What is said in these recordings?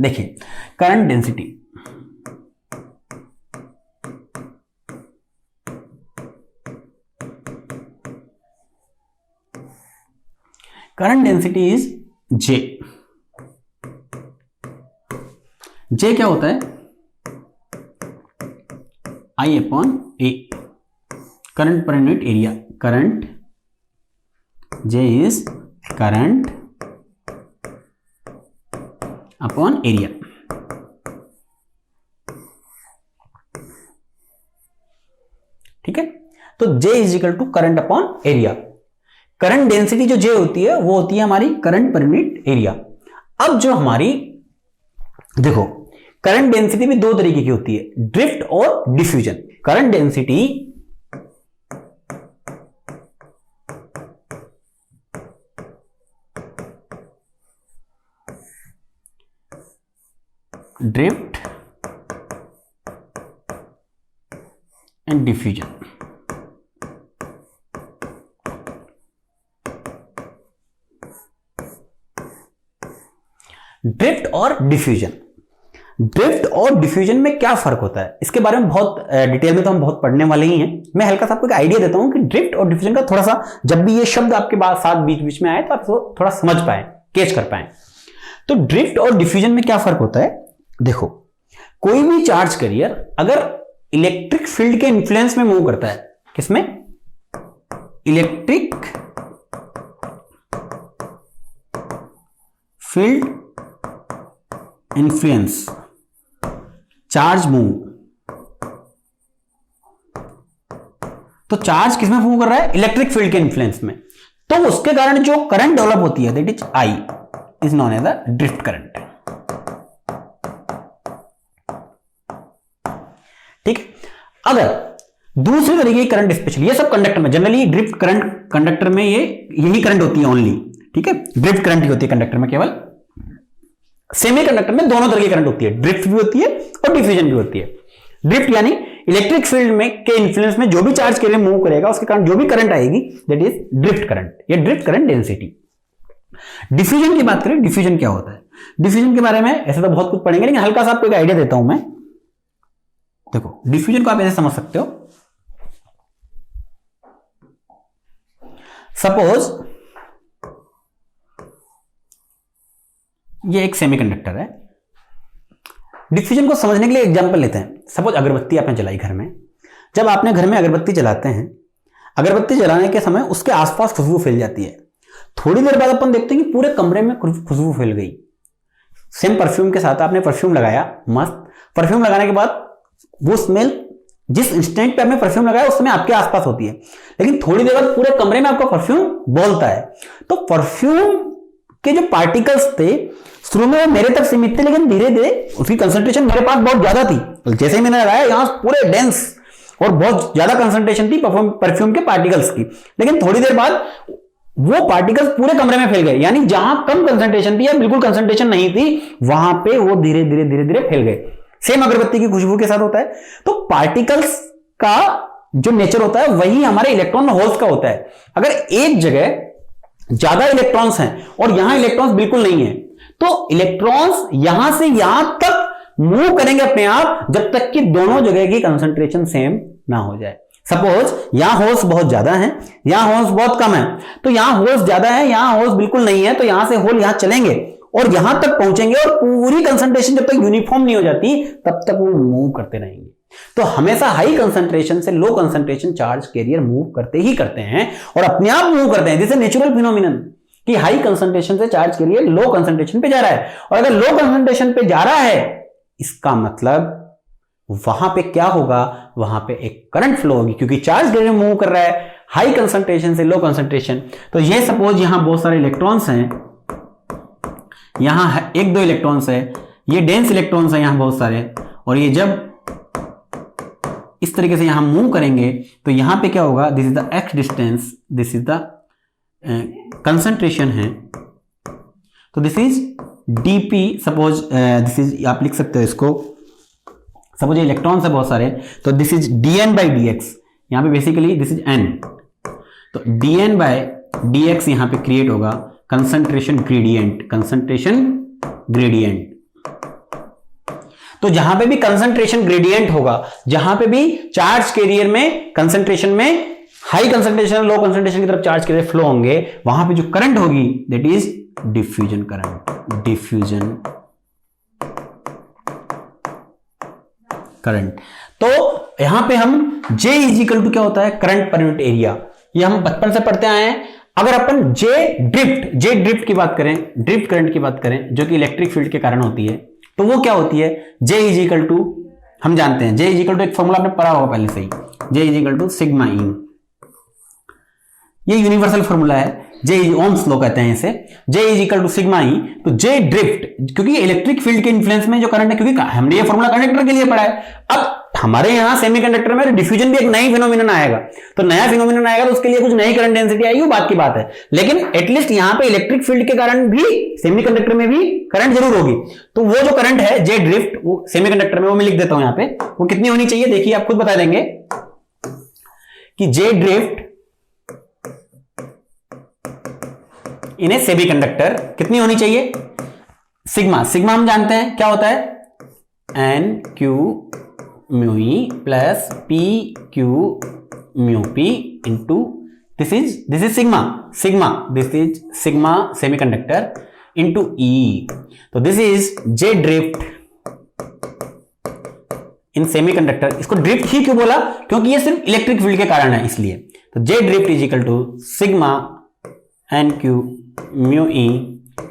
देखिए current density, current density is J. J क्या होता है? आई अपॉन ए, करंट पर unit area. Current J is current upon area. ठीक है, तो J is equal to current upon area. Current density जो J होती है वो होती है हमारी करंट पर यूनिट एरिया। अब जो हमारी देखो करंट डेंसिटी भी दो तरीके की होती है, ड्रिफ्ट और diffusion. Current density drift and diffusion. Drift और डिफ्यूजन, ड्रिफ्ट और डिफ्यूजन में क्या फर्क होता है इसके बारे में बहुत डिटेल में तो हम बहुत पढ़ने वाले ही हैं। मैं हल्का सा आपको एक आइडिया देता हूं कि ड्रिफ्ट और डिफ्यूजन का थोड़ा सा, जब भी ये शब्द आपके साथ बीच बीच में आए तो आप थोड़ा समझ पाए, कैच कर पाए। तो ड्रिफ्ट और डिफ्यूजन में क्या फर्क होता है? देखो कोई भी चार्ज कैरियर अगर इलेक्ट्रिक फील्ड के इन्फ्लुएंस में मूव करता है, किसमें? Electric field influence, charge move, तो चार्ज किसमें मूव कर रहा है? इलेक्ट्रिक फील्ड के इन्फ्लुएंस में। तो उसके कारण जो करंट डेवलप होती है that is I is known as the drift current. ठीक है, अगर दूसरे तरीके की करंट, स्पेशली ये सब कंडक्टर में जनरली ड्रिफ्ट करंट, कंडक्टर में यही करंट होती है ओनली। ठीक है, ड्रिफ्ट करंट ही होती है कंडक्टर में केवल। सेमी कंडक्टर में दोनों तरह की करंट होती है, ड्रिफ्ट भी होती है और डिफ्यूजन भी होती है। ड्रिफ्ट यानी इलेक्ट्रिक फील्ड में के इन्फ्लुएंस में जो भी चार्ज के लिए मूव करेगा उसके कारण जो भी करंट आएगी दैट इज ड्रिफ्ट करंट या ड्रिफ्ट करंट डेंसिटी। डिफ्यूजन की बात करें, डिफ्यूजन क्या होता है? डिफ्यूजन के बारे में ऐसे तो बहुत कुछ पढ़ेंगे, लेकिन हल्का सा आपको एक आइडिया देता हूं मैं। देखो डिफ्यूजन को आप ऐसे समझ सकते हो, सपोज ये एक सेमीकंडक्टर है। डिफ्यूजन को समझने के लिए एग्जांपल लेते हैं। सपोज अगरबत्ती आपने जलाई घर में। जब आपने घर में अगरबत्ती जलाते हैं, अगरबत्ती जलाने के समय उसके आसपास खुशबू फैल जाती है। थोड़ी देर बाद अपन देखते हैं कि पूरे कमरे में खुशबू फैल गई। सेम परफ्यूम के साथ आपने परफ्यूम लगाया, मस्त परफ्यूम लगाने के बाद वो स्मेल जिस इंस्टेंट पे आपने परफ्यूम लगाया उस समय आपके आसपास होती है, लेकिन थोड़ी देर बाद पूरे कमरे में आपका परफ्यूम बोलता है। तो परफ्यूम के जो पार्टिकल्स थे शुरू में वो मेरे तक सीमित थे, लेकिन धीरे धीरे उसकी कंसंट्रेशन मेरे पास बहुत ज्यादा थी। जैसे ही मैंने लगाया यहां पूरे डेंस और बहुत ज्यादा कंसंट्रेशन थी परफ्यूम के पार्टिकल्स की, लेकिन थोड़ी देर बाद वो पार्टिकल्स पूरे कमरे में फैल गए। यानी जहां कम कंसंट्रेशन थी या बिल्कुल कंसंट्रेशन नहीं थी वहां पे वो धीरे धीरे धीरे धीरे फैल गए। सेम अगरबत्ती की खुशबू के साथ होता है। तो पार्टिकल्स का जो नेचर होता है वही हमारे इलेक्ट्रॉन होल्स का होता है। अगर एक जगह ज्यादा इलेक्ट्रॉन्स हैं और यहां इलेक्ट्रॉन्स बिल्कुल नहीं है, तो इलेक्ट्रॉन्स यहां से यहां तक मूव करेंगे अपने आप जब तक कि दोनों जगह की कंसंट्रेशन सेम ना हो जाए। सपोज यहां होल्स बहुत ज्यादा हैं, यहां होल्स बहुत कम है, तो यहां होल्स ज्यादा है, यहां होल्स बिल्कुल नहीं है, तो यहां से होल यहां चलेंगे और यहां तक पहुंचेंगे और पूरी कंसंट्रेशन जब तक यूनिफॉर्म नहीं हो जाती तब तक वो मूव करते रहेंगे। तो हमेशा हाई कंसंट्रेशन से low concentration charge carrier move करते ही करते हैं और अपने आप मूव करते हैं। दिस इज नेचुरल फिनोमिनन कि हाई कंसंट्रेशन से चार्ज कैरियर लो कंसंट्रेशन पे जा रहा है, और अगर लो कंसंट्रेशन पे जा रहा है इसका मतलब वहां पे क्या होगा, वहां पे एक करंट फ्लो होगी, क्योंकि चार्ज कैरियर मूव कर रहा है हाई कंसंट्रेशन से लो कंसंट्रेशन। तो ये सपोज यहां बहुत सारे इलेक्ट्रॉन्स हैं, यहां एक दो इलेक्ट्रॉन्स है, ये डेंस इलेक्ट्रॉन्स है यहां बहुत सारे, और ये जब इस तरीके से यहां मूव करेंगे तो यहां पे क्या होगा, this is the x distance, this is the concentration है, तो this is DP. Suppose this is, आप लिख सकते हो इसको, सपोज ये इलेक्ट्रॉन्स है बहुत सारे, तो this is dn by dx, यहां पे बेसिकली दिस इज n, तो dn by dx यहां पे क्रिएट होगा कंसंट्रेशन ग्रेडियंट, कंसंट्रेशन ग्रेडियंट। तो जहां पे भी कंसंट्रेशन ग्रेडियंट होगा, जहां पे भी चार्ज कैरियर में कंसंट्रेशन में हाई कंसंट्रेशन लो कंसंट्रेशन की तरफ चार्ज कैरियर फ्लो होंगे, वहां पे जो करंट होगी that is diffusion current, diffusion current. तो यहां पे हम J इज इक्वल टू क्या होता है, करंट पर यूनिट एरिया, ये हम बचपन से पढ़ते आए हैं। अगर अपन J ड्रिफ्ट की बात करें, ड्रिफ्ट करंट की बात करें जो कि इलेक्ट्रिक फील्ड के कारण होती है, तो वो क्या होती है, J इज इक्वल टू, हम जानते हैं J इज इक्वल टू, एक फॉर्मूला आपने पढ़ा होगा पहले से ही, J is equal to sigma in, ये यूनिवर्सल फॉर्मूला है, J इज ओम्स लॉ कहते हैं इसे, J is equal to sigma E. तो J ड्रिफ्ट, क्योंकि इलेक्ट्रिक फील्ड के इन्फ्लुएंस में जो करंट है, क्योंकि हमने ये फॉर्मूला कंडक्टर के लिए पढ़ा है, अब हमारे यहां सेमीकंडक्टर में डिफ्यूजन भी एक नई फिनोमिनन आएगा, तो नया फिनोमिनन आएगा तो उसके लिए कुछ नई करंट डेंसिटी आएगी, वो बात की बात है, लेकिन एटलीस्ट यहां पे इलेक्ट्रिक फील्ड के कारण भी सेमीकंडक्टर में भी करंट जरूर होगी। तो वो जो करंट है J ड्रिफ्ट, वो सेमीकंडक्टर में, वो मैं लिख देता हूं यहां पे, वो कितनी होनी चाहिए देखिए, आप खुद बता देंगे कि J drift in a semiconductor कितनी होनी चाहिए, सिग्मा, सिग्मा हम जानते हैं क्या होता है, n Q mu e plus P Q mu P into this is sigma, this is sigma semiconductor into e. तो this is J drift in semiconductor. इसको ड्रिफ्ट ही क्यों बोला, क्योंकि ये सिर्फ इलेक्ट्रिक फील्ड के कारण है इसलिए। तो J drift is equal to sigma N Q mu E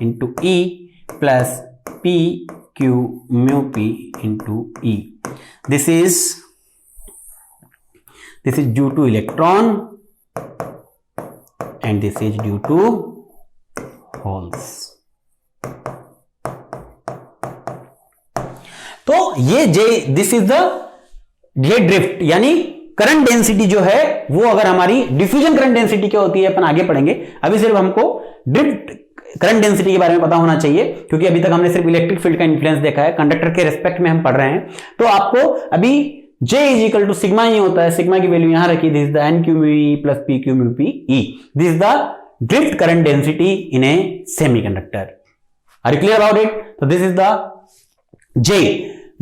into E plus P Q mu P into E. This is due to electron and this is due to holes. तो ये this is the J drift, यानी current density जो है वो, अगर हमारी diffusion current density क्या होती है अपन आगे पढ़ेंगे, अभी सिर्फ हमको ड्रिफ्ट करंट डेंसिटी के बारे में पता होना चाहिए, क्योंकि अभी तक हमने सिर्फ इलेक्ट्रिक फील्ड का इन्फ्लुएंस देखा है, कंडक्टर के रिस्पेक्ट में हम पढ़ रहे हैं। तो आपको अभी J is equal to sigma ही होता है, सिग्मा की वैल्यू यहां रखी, this is the n Q mu e plus P Q mu p e, this is the drift current density in a semiconductor. Are you clear about it? तो this is the J,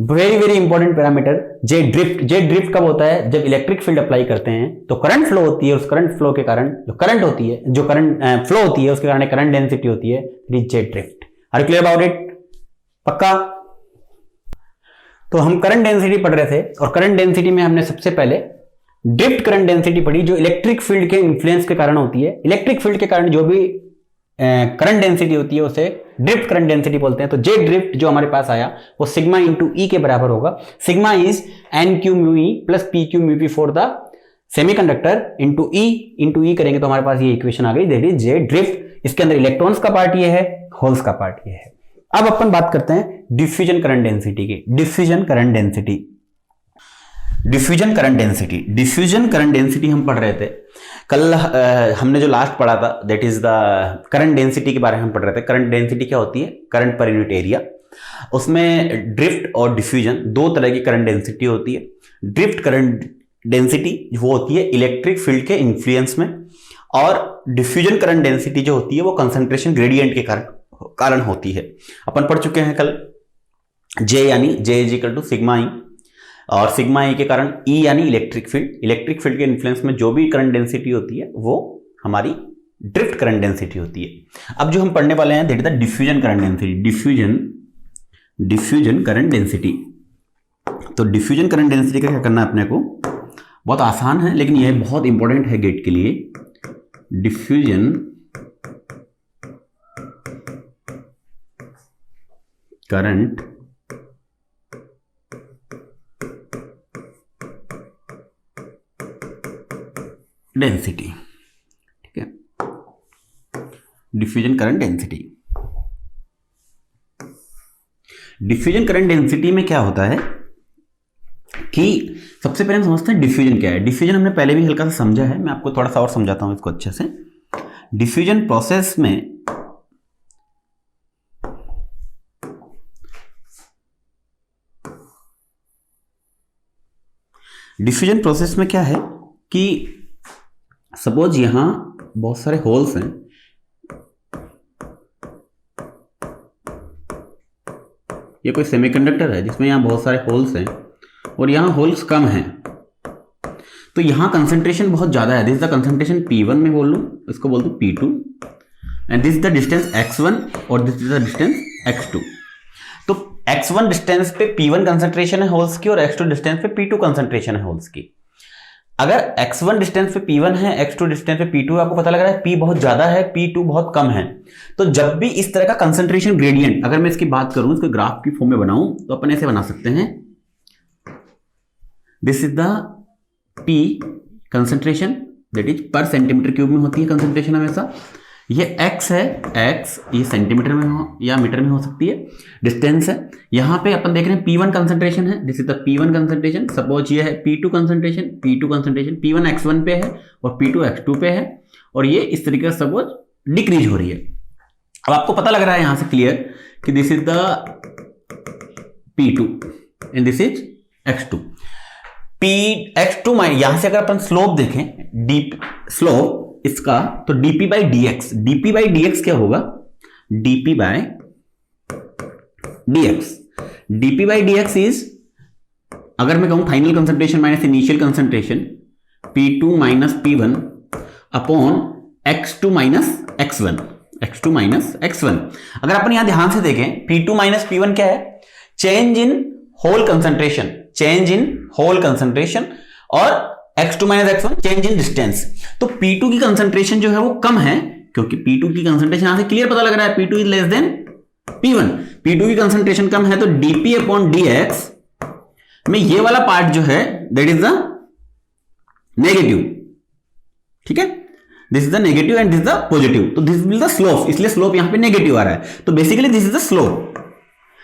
very very important parameter J drift. J drift कब होता है, जब electric field apply करते हैं तो current flow होती है, उस करंट फ्लो के कारण जो करंट होती है, जो करंट फ्लो होती है उसके कारण करंट डेंसिटी होती है, J drift. Are you clear about it? पक्का? तो हम करंट डेंसिटी पढ़ रहे थे, और करंट डेंसिटी में हमने सबसे पहले ड्रिफ्ट करंट डेंसिटी पढ़ी, जो इलेक्ट्रिक फील्ड के इन्फ्लुएंस के कारण होती है। इलेक्ट्रिक फील्ड के कारण जो भी करंट डेंसिटी होती है उसे ड्रिफ्ट करंट डेंसिटी बोलते हैं। तो J ड्रिफ्ट जो हमारे पास आया वो सिग्मा इंटू ई के बराबर होगा। Sigma is n Q mu e plus P Q mu p for the semiconductor into e करेंगे तो हमारे पास ये इक्वेशन आ गई, दैट इज J ड्रिफ्ट। इसके अंदर इलेक्ट्रॉन्स का पार्ट ये है, होल्स का पार्ट ये है। अब अपन बात करते हैं डिफ्यूजन करंट डेंसिटी की। Diffusion current density, diffusion current density, diffusion current density हम पढ़ रहे थे कल, हमने जो लास्ट पढ़ा था that is the current density के बारे में हम पढ़ रहे थे। करंट डेंसिटी क्या होती है, करंट पर यूनिट एरिया। उसमें ड्रिफ्ट और डिफ्यूजन दो तरह की करंट डेंसिटी होती है। ड्रिफ्ट करंट डेंसिटी वो होती है इलेक्ट्रिक फील्ड के इन्फ्लुएंस में, और डिफ्यूजन करंट डेंसिटी जो होती है वो कंसंट्रेशन ग्रेडियंट के कारण होती है। अपन पढ़ चुके हैं कल J यानी J is equal to sigma E, और सिग्मा ई के कारण E यानी इलेक्ट्रिक फील्ड। इलेक्ट्रिक फील्ड के इन्फ्लुएंस में जो भी करंट डेंसिटी होती है वो हमारी ड्रिफ्ट करंट डेंसिटी होती है। अब जो हम पढ़ने वाले हैं that is the diffusion current density. Diffusion current density. तो डिफ्यूजन करंट डेंसिटी का क्या करना है अपने को, बहुत आसान है लेकिन यह बहुत इंपॉर्टेंट है गेट के लिए। डिफ्यूजन करंट डेंसिटी, ठीक है, diffusion current density. Diffusion current density में क्या होता है कि सबसे पहले हम समझते हैं डिफ्यूजन क्या है। डिफ्यूजन हमने पहले भी हल्का सा समझा है, मैं आपको थोड़ा सा और समझाता हूं इसको अच्छे से। डिफ्यूजन प्रोसेस में डिफ्यूजन प्रोसेस में क्या है कि सपोज यहां बहुत सारे होल्स हैं, ये कोई सेमीकंडक्टर है जिसमें यहाँ बहुत सारे होल्स हैं और यहाँ होल्स कम हैं, तो यहाँ कंसंट्रेशन बहुत ज़्यादा है। This is the concentration P1 में बोल लूँ, इसको बोल दूँ P2, and this is the distance x1 और this is the distance x2। तो x1 डिस्टेंस पे P1 कंसंट्रेशन है होल्स की और x2 डिस्टेंस पे P2 कंसंट्रेशन है होल्स की। अगर x1 डिस्टेंस पे P1 है, x2 डिस्टेंस पे P2 है, आपको पता लग रहा है P बहुत ज्यादा है, P2 बहुत कम है, तो जब भी इस तरह का कंसंट्रेशन ग्रेडियंट, अगर मैं इसकी बात करूं, इसको ग्राफ की फॉर्म में बनाऊं, तो अपन ऐसे बना सकते हैं, this is the P concentration, that is पर सेंटीमीटर क्यूब में होती है कंसंट्रेशन हमेशा। ये x है, x ये सेंटीमीटर में हो या मीटर में हो सकती है, डिस्टेंस है। यहां पे अपन देख रहे हैं P1 कंसंट्रेशन है, this is the P1 concentration. Suppose ये है P2 concentration, P2 concentration, P1 x1 पे है और P2 x2 पे है, और ये इस तरीके से सपोज डिक्रीज हो रही है। अब आपको पता लग रहा है यहां से क्लियर कि this is the P2 and this is x2। x2 यहां से अगर अपन स्लोप देखें, डीप स्लोप इसका, तो dp बाई dx क्या होगा, dp बाई dx इज, अगर मैं कहूं final concentration minus initial concentration P2 minus P1 upon x2 minus x1, अगर अपन यहां ध्यान से देखें P2 माइनस P1 क्या है, चेंज इन होल कंसंट्रेशन, और x2 minus x1 change in distance. तो P2 की कंसंट्रेशन जो है वो कम है, क्योंकि P2 की कंसंट्रेशन यहां से क्लियर पता लग रहा है P2 is less than P1, P2 की कंसंट्रेशन कम है, तो dp अपॉन dx में ये वाला पार्ट जो है दैट इज द नेगेटिव, ठीक है, this is the negative and this is the positive, तो दिस विल द स्लोप, इसलिए स्लोप यहां पे नेगेटिव आ रहा है, तो basically this is the slope.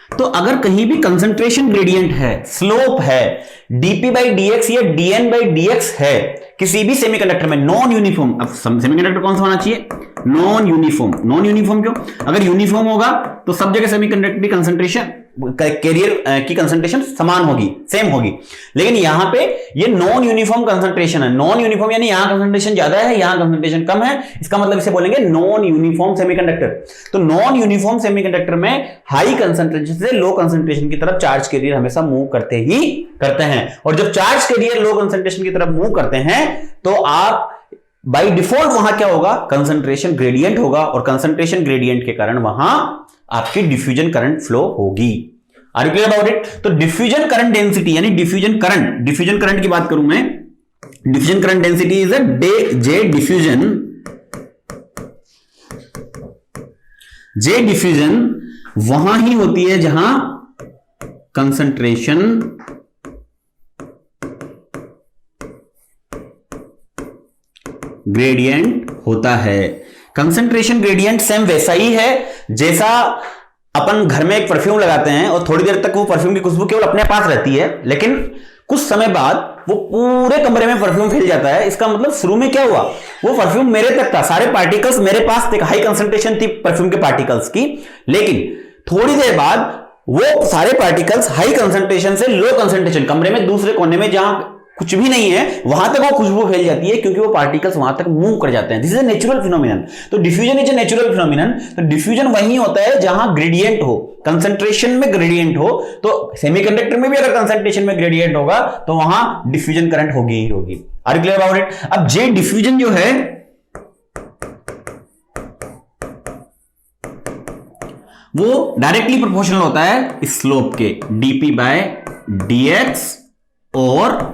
तो अगर कहीं भी कंसंट्रेशन ग्रेडियंट है, स्लोप है, dp बाई dx या dn बाई dx है किसी भी सेमीकंडक्टर में, नॉन यूनिफॉर्म, अब सेमीकंडक्टर कौन सा होना चाहिए, नॉन यूनिफॉर्म क्यों, अगर यूनिफॉर्म होगा तो सब जगह सेमीकंडक्टर की कंसंट्रेशन, कैरियर की कंसंट्रेशन समान होगी, सेम होगी, लेकिन यहां पे ये नॉन यूनिफॉर्म कंसंट्रेशन है। नॉन यूनिफॉर्म यानी यहां कंसंट्रेशन ज्यादा है, यहां कंसंट्रेशन कम है, इसका मतलब इसे बोलेंगे नॉन यूनिफॉर्म सेमीकंडक्टर। तो नॉन यूनिफॉर्म सेमीकंडक्टर में हाई कंसंट्रेशन से लो कंसंट्रेशन की तरफ चार्ज कैरियर हमेशा मूव करते हैं, और जब चार्ज कैरियर लो कंसंट्रेशन की तरफ मूव करते हैं तो आप बाय डिफॉल्ट वहां क्या होगा, कंसंट्रेशन ग्रेडियंट होगा, और कंसंट्रेशन ग्रेडियंट के कारण वहां आपकी डिफ्यूजन करंट फ्लो होगी। Are you clear about it? तो डिफ्यूजन करंट डेंसिटी यानी डिफ्यूजन करंट की बात करूं मैं, diffusion current density is J diffusion वहां ही होती है जहां कंसंट्रेशन ग्रेडियंट होता है। कंसंट्रेशन ग्रेडियंट सेम वैसा ही है जैसा अपन घर में एक परफ्यूम लगाते हैं और थोड़ी देर तक वो परफ्यूम की खुशबू केवल अपने पास रहती है, लेकिन कुछ समय बाद वो पूरे कमरे में परफ्यूम फैल जाता है। इसका मतलब शुरू में क्या हुआ, वो परफ्यूम मेरे तक था, सारे पार्टिकल्स मेरे पास थे, हाई कंसंट्रेशन थी परफ्यूम के पार्टिकल्स की, लेकिन थोड़ी देर बाद वो सारे पार्टिकल्स हाई कंसंट्रेशन से लो कंसंट्रेशन, कमरे में दूसरे कोने में जहां कुछ भी नहीं है वहां तक वो खुशबू फैल जाती है, क्योंकि वो पार्टिकल्स वहां तक मूव कर जाते हैं। This is a natural phenomenon. तो diffusion is a natural phenomenon. तो डिफ्यूजन वही होता है जहां ग्रेडियंट हो, कंसंट्रेशन में ग्रेडियंट हो। तो सेमीकंडक्टर में भी अगर कंसंट्रेशन में ग्रेडियंट होगा तो वहां डिफ्यूजन करंट होगी ही होगी। Are you clear about it? अब जे डिफ्यूजन जो है वो डायरेक्टली प्रोपोर्शनल होता है स्लोप के, डीपी बाय डीएक्स और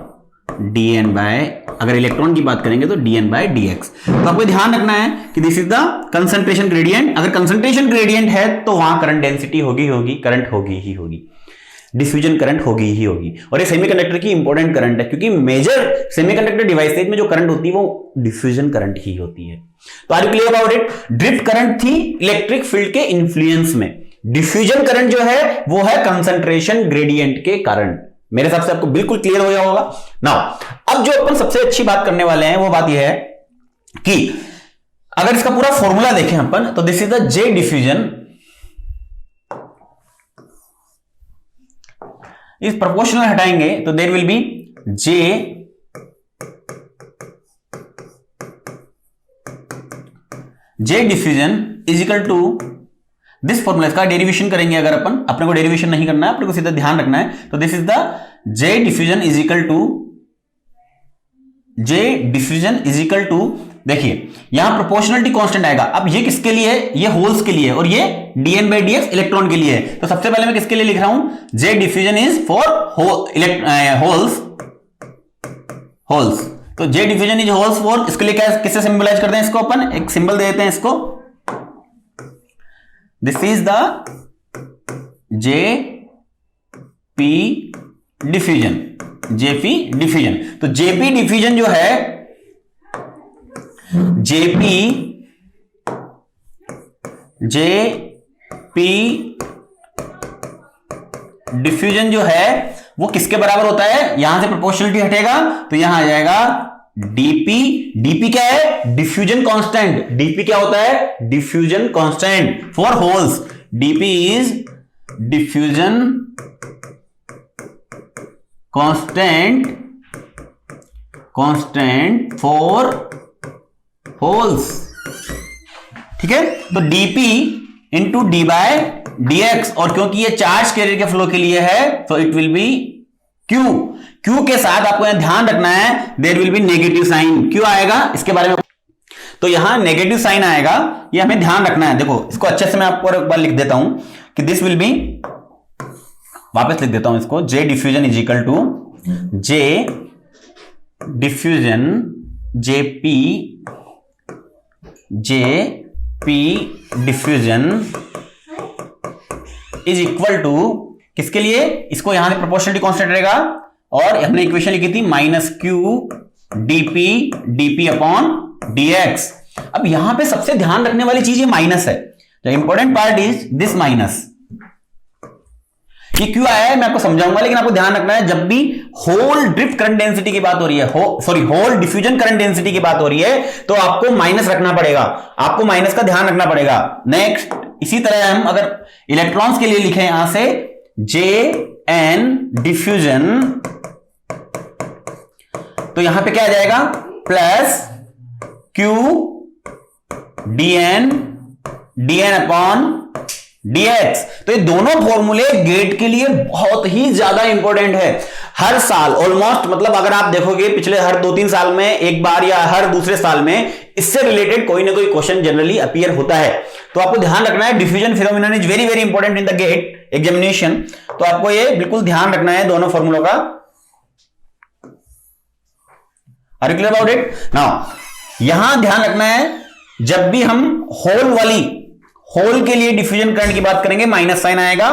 dn बाय, अगर इलेक्ट्रॉन की बात करेंगे तो dn बाय dx। तो आपको ध्यान रखना है कि this is the concentration gradient. अगर कंसंट्रेशन ग्रेडियंट है तो वहां करंट डेंसिटी होगी, करंट होगी ही होगी, डिफ्यूजन करंट होगी ही होगी। और ये सेमीकंडक्टर की इंपॉर्टेंट करंट है, क्योंकि मेजर सेमीकंडक्टर डिवाइसेज में जो करंट होती है वो डिफ्यूजन करंट ही होती है। तो are you clear about it? Drift current थी इलेक्ट्रिक फील्ड के इन्फ्लुएंस में, डिफ्यूजन करंट जो है वो है कंसंट्रेशन ग्रेडियंट के कारण। मेरे हिसाब से आपको बिल्कुल क्लियर हो गया होगा। नाउ अब जो अपन सबसे अच्छी बात करने वाले हैं वो बात यह है कि अगर इसका पूरा फॉर्मूला देखें अपन, तो this is the J diffusion इस प्रोपोर्शनल हटाएंगे तो there will be J diffusion is equal to this formula, इसका डेरिवेशन करेंगे अगर अपन, अपने को डेरिवेशन नहीं करना है, अपने को सीधा ध्यान रखना है, तो this is the J diffusion is equal to देखिए यहां प्रोपोर्शनलिटी कांस्टेंट आएगा। अब ये किसके लिए है? ये होल्स के लिए है और ये dn बाई dx इलेक्ट्रॉन के लिए है। तो सबसे पहले मैं किसके लिए लिख रहा हूं? जे डिफ्यूजन इज फॉर होल्स। तो जे डिफ्यूजन इज होल्स फॉर, इसके लिए क्या, किससे सिंबलाइज करते हैं इसको अपन? एक सिंबल दे देते हैं इसको, this is the J P diffusion, JP diffusion. तो जेपी डिफ्यूजन जो है, जेपी डिफ्यूजन जो है वो किसके बराबर होता है? यहां से प्रोपोर्शनलिटी हटेगा तो यहां आ जाएगा डीपी क्या है? Diffusion constant. डीपी क्या होता है? Diffusion constant for holes. DP is diffusion constant for holes. ठीक है, तो dp into D by dx, और क्योंकि ये चार्ज कैरियर के फ्लो के लिए है तो इट विल बी q के साथ आपको यहां ध्यान रखना है, there will be negative sign. क्यों आएगा इसके बारे में, तो यहां नेगेटिव साइन आएगा, ये हमें ध्यान रखना है। देखो इसको अच्छे से मैं आपको एक बार लिख देता हूं कि दिस विल बी, वापस लिख देता हूं इसको, J diffusion is equal to J diffusion JP diffusion is equal to किसके लिए? इसको यहां से प्रोपोर्शनलिटी कांस्टेंट रहेगा और हमने इक्वेशन लिखी थी -q dp अपॉन dx। अब यहां पे सबसे ध्यान रखने वाली चीज ये माइनस है। The important part is this minus. ये क्यों आया है मैं आपको समझाऊंगा, लेकिन आपको ध्यान रखना है जब भी होल ड्रिफ्ट करंट डेंसिटी की बात हो रही है, होल डिफ्यूजन करंट डेंसिटी की बात हो रही है, तो आपको माइनस रखना पड़ेगा, आपको माइनस का ध्यान रखना पड़ेगा। नेक्स्ट, इसी तरह हम अगर इलेक्ट्रॉन्स के लिए लिखें यहां से जे एन डिफ्यूजन, तो यहां पे क्या आ जाएगा? Plus Q DN upon dx। तो ये दोनों फॉर्मूले गेट के लिए बहुत ही ज्यादा इंपॉर्टेंट है। हर साल ऑलमोस्ट, मतलब अगर आप देखोगे पिछले हर 2-3 साल में एक बार या हर दूसरे साल में इससे रिलेटेड कोई ना कोई क्वेश्चन जनरली अपीयर होता है। तो आपको ध्यान रखना है, diffusion phenomenon is very very important in the GATE examination. तो आपको ये बिल्कुल ध्यान रखना है दोनों फॉर्मूलों का। आर यू क्लियर अबाउट इट? नाउ यहां ध्यान रखना है, जब भी हम होल के लिए डिफ्यूजन करंट की बात करेंगे माइनस साइन आएगा,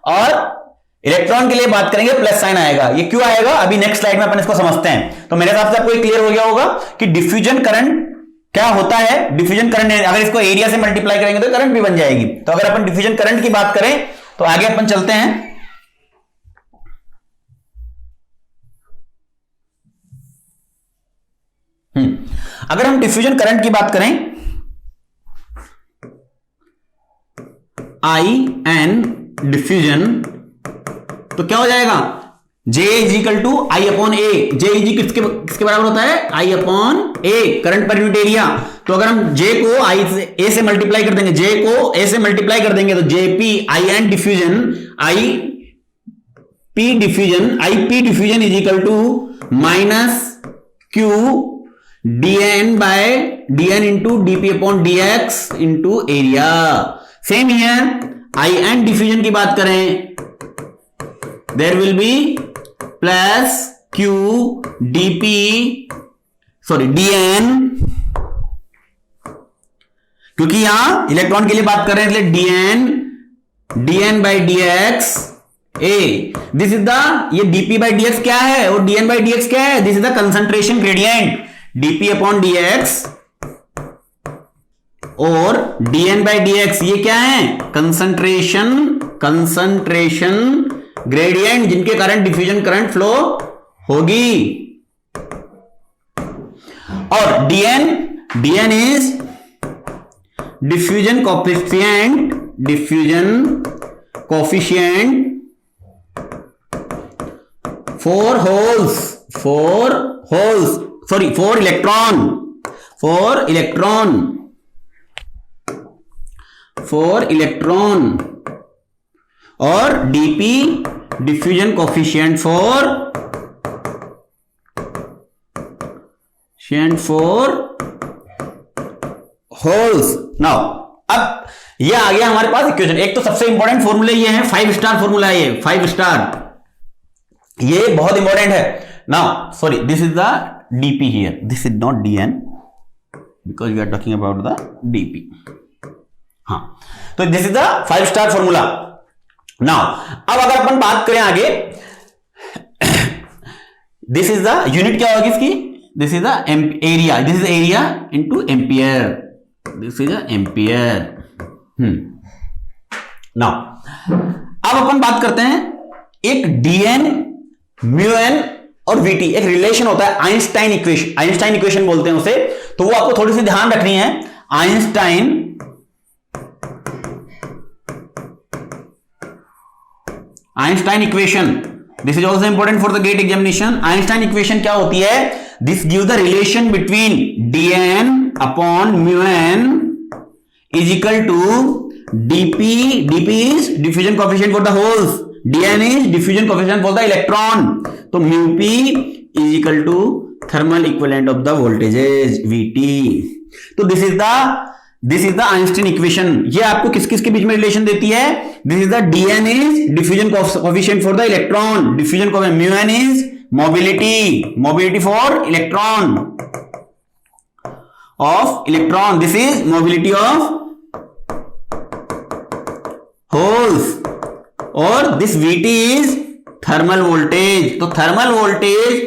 और इलेक्ट्रॉन के लिए बात करेंगे प्लस साइन आएगा। ये क्यों आएगा अभी नेक्स्ट स्लाइड में अपन इसको समझते हैं। तो मेरे हिसाब से आपको ये क्लियर हो गया होगा कि डिफ्यूजन करंट क्या होता है। डिफ्यूजन करंट, अगर इसको एरिया से मल्टीप्लाई करेंगे तो करंट भी बन जाएगी। तो अगर अपन डिफ्यूजन करंट की बात करें तो आगे अपन चलते हैं। अगर हम डिफ्यूजन करंट की बात करें, आई एन डिफ्यूजन, तो क्या हो जाएगा? J is equal to I upon A. J किसके बराबर होता है? आई अपॉन ए, करंट पर यूनिट एरिया। तो अगर हम J को आई से ए से मल्टीप्लाई कर देंगे, J को ए से मल्टीप्लाई कर देंगे, तो JP I N diffusion, I P diffusion is equal to minus Q dn into DP upon dx into area. Same here I N diffusion की बात करें, there will be plus Q dn, क्योंकि यहां electron के लिए बात कर रहे हैं इसलिए dn by dx A. This is the, ये dp बाई dx क्या है और dn बाई dx क्या है? This is the concentration gradient. dp upon dx और dn बाई dx ये क्या है? कंसंट्रेशन ग्रेडियंट, जिनके कारण डिफ्यूजन करंट फ्लो होगी। और dn is diffusion coefficient for electron for electron और dp diffusion coefficient for holes. Now अब ये आ गया हमारे पास इक्वेशन। एक तो सबसे इंपॉर्टेंट फॉर्मूला ये है, 5 स्टार फॉर्मूला है ये, 5 स्टार, ये बहुत इंपॉर्टेंट है। Now sorry, this is the dp here, this is not dn because we are talking about the dp। हाँ, तो this is the 5 star formula. Now अब अगर अपन बात करें आगे, दिस इज द यूनिट क्या होगी इसकी, this is the area, this is area into ampere, this is ampere. Now अब अपन बात करते हैं, एक dn म्यू n और vt एक रिलेशन होता है, आइंस्टाइन इक्वेशन, आइंस्टाइन इक्वेशन बोलते हैं उसे, तो वो आपको थोड़ी सी ध्यान रखनी है। Einstein equation, this is also important for the GATE examination. Einstein equation क्या होती है, this give the relation between dn upon mu n is equal to dp is diffusion coefficient for the holes, dn is diffusion coefficient for the electron, तो mu p is equal to thermal equivalent of the voltages vt। तो this is the Einstein equation. ये आपको किस किस के बीच में relation देती है, this is the dn is diffusion coefficient for the electron, diffusion coefficient, mu n is mobility for electron of electron, this is mobility of holes, और this Vt is thermal voltage. तो thermal voltage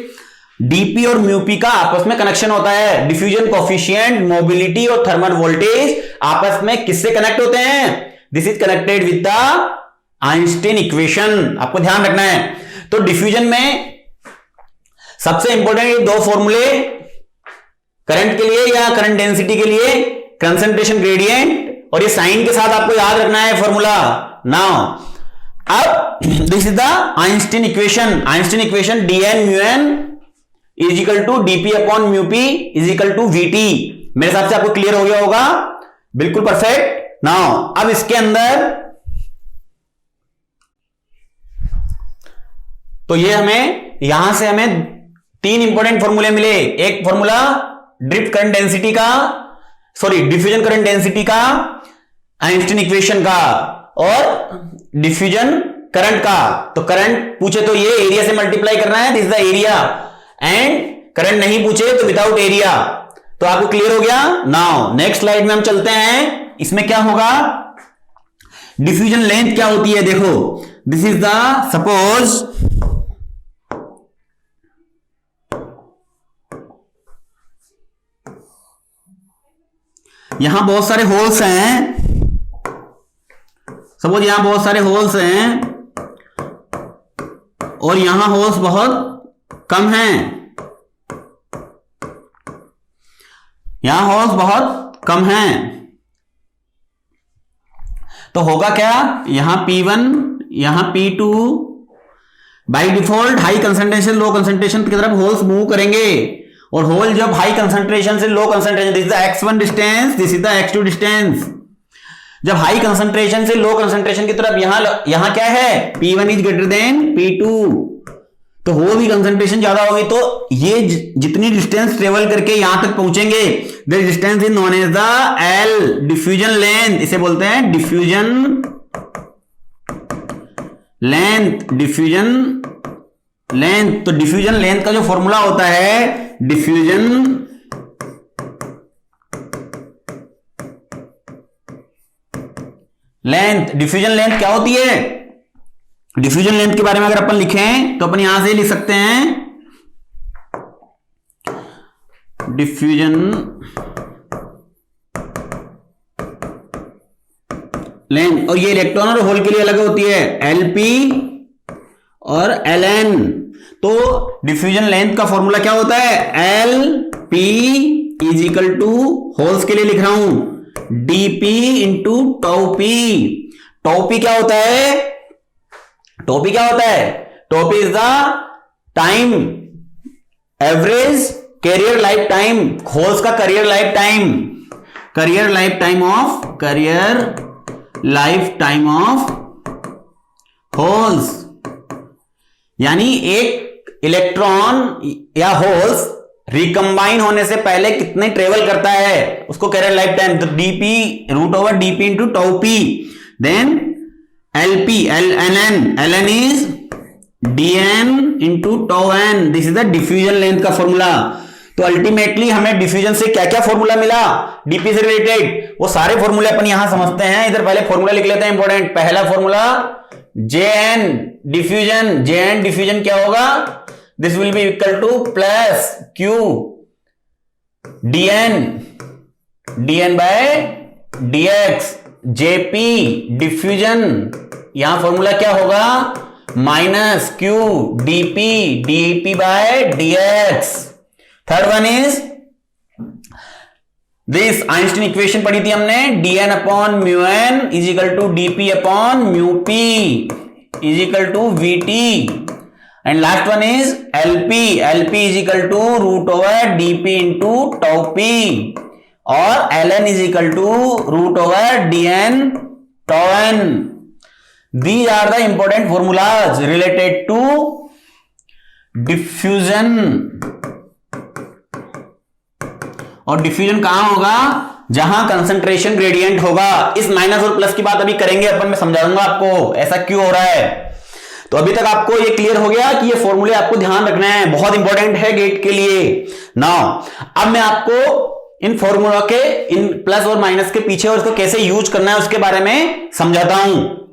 dp और mu p का आपस में connection होता है, diffusion coefficient, mobility और thermal voltage आपस में किससे कनेक्ट होते हैं, this is connected with the Einstein equation, आपको ध्यान रखना है। तो डिफ्यूजन में सबसे इंपॉर्टेंट ये दो फॉर्मूले, करंट के लिए या करंट डेंसिटी के लिए, कंसंट्रेशन ग्रेडियंट, और ये साइन के साथ आपको याद रखना है फॉर्मूला। नाउ अब this is the Einstein equation, Einstein equation dn mu n is equal to dp upon mu p is equal to vt। मेरे हिसाब से आपको क्लियर हो गया होगा, बिल्कुल परफेक्ट। नाउ अब इसके अंदर तो ये हमें यहां से हमें 3 इंपॉर्टेंट फॉर्मूले मिले, एक फॉर्मूला ड्रिफ्ट करंट डेंसिटी का, सॉरी डिफ्यूजन करंट डेंसिटी का, आइंस्टाइन इक्वेशन का, और डिफ्यूजन करंट का। तो करंट पूछे तो ये एरिया से मल्टीप्लाई करना है, this is the area, and current नहीं पूछे तो विदाउट एरिया। तो आपको क्लियर हो गया। नाउ नेक्स्ट स्लाइड में हम चलते हैं, इसमें क्या होगा, डिफ्यूजन लेंथ क्या होती है, देखो दिस इज द सपोज यहां बहुत सारे होल्स हैं, सपोज यहां बहुत सारे होल्स हैं और यहां होल्स बहुत कम हैं, यहां होल्स बहुत कम हैं, तो होगा क्या, यहां P1 यहां P2, by default high concentration low concentration की तरफ होल्स मूव करेंगे, और होल जब हाई कंसंट्रेशन से low concentration, this is the x1 distance, this is the x2 distance, जब हाई कंसंट्रेशन से लो कंसंट्रेशन की तरफ यहां क्या है, P1 is greater than P2, तो हो भी कंसंट्रेशन ज्यादा होगी, तो ये जितनी डिस्टेंस ट्रेवल करके यहां तक पहुंचेंगे, this distance is known as the L, diffusion length, इसे बोलते हैं डिफ्यूजन लेंथ, डिफ्यूजन लेंथ। तो डिफ्यूजन लेंथ का जो फॉर्मूला होता है, डिफ्यूजन लेंथ, डिफ्यूजन लेंथ क्या होती है, डिफ्यूजन लेंथ के बारे में अगर अपन लिखें तो अपन यहां से लिख सकते हैं डिफ्यूजन लेंथ, और ये इलेक्ट्रॉन और होल के लिए अलग होती है, LP और LN। तो डिफ्यूजन लेंथ का फॉर्मूला क्या होता है, LP is equal to, holes के लिए लिख रहा हूं, DP इंटू टॉपी। टॉपी क्या होता है, टॉपी क्या होता है, tau p is the time average carrier life time, holes का carrier life time, carrier life time of carrier life time of holes, यानी एक इलेक्ट्रॉन या होल्स रिकंबाइन होने से पहले कितने ट्रेवल करता है उसको कह रहे हैं लाइफ टाइम। तो DP root over DP into tau P, then LP L N is DN into tau N, this is the diffusion length का फॉर्मूला। तो अल्टीमेटली हमें डिफ्यूजन से क्या क्या फॉर्मूला मिला डीपी से रिलेटेड, वो सारे फॉर्मूले अपन यहां समझते हैं। इधर पहले फॉर्मूला लिख लेते हैं इंपॉर्टेंट। पहला formula J N diffusion, J N diffusion क्या होगा, this will be equal to plus Q DN by DX. JP diffusion यहां फॉर्मूला क्या होगा, minus Q DP by DX. Third one is this Einstein equation पढ़ी थी हमने, dn upon mu N is equal to dp upon mu P is equal to vt। And last one is lp is equal to root over dp into tau P, और ln is equal to root over dn tau n। These are the important formulas related to diffusion। और diffusion कहां होगा, जहां concentration gradient होगा। इस minus और plus की बात अभी करेंगे अपन, मैं समझा दूंगा आपको ऐसा क्यों हो रहा है। तो अभी तक आपको ये क्लियर हो गया कि ये फॉर्मूले आपको ध्यान रखना है, बहुत इंपॉर्टेंट है गेट के लिए। नाउ अब मैं आपको इन फॉर्मूला के इन प्लस और माइनस के पीछे और इसको कैसे यूज करना है उसके बारे में समझाता हूं।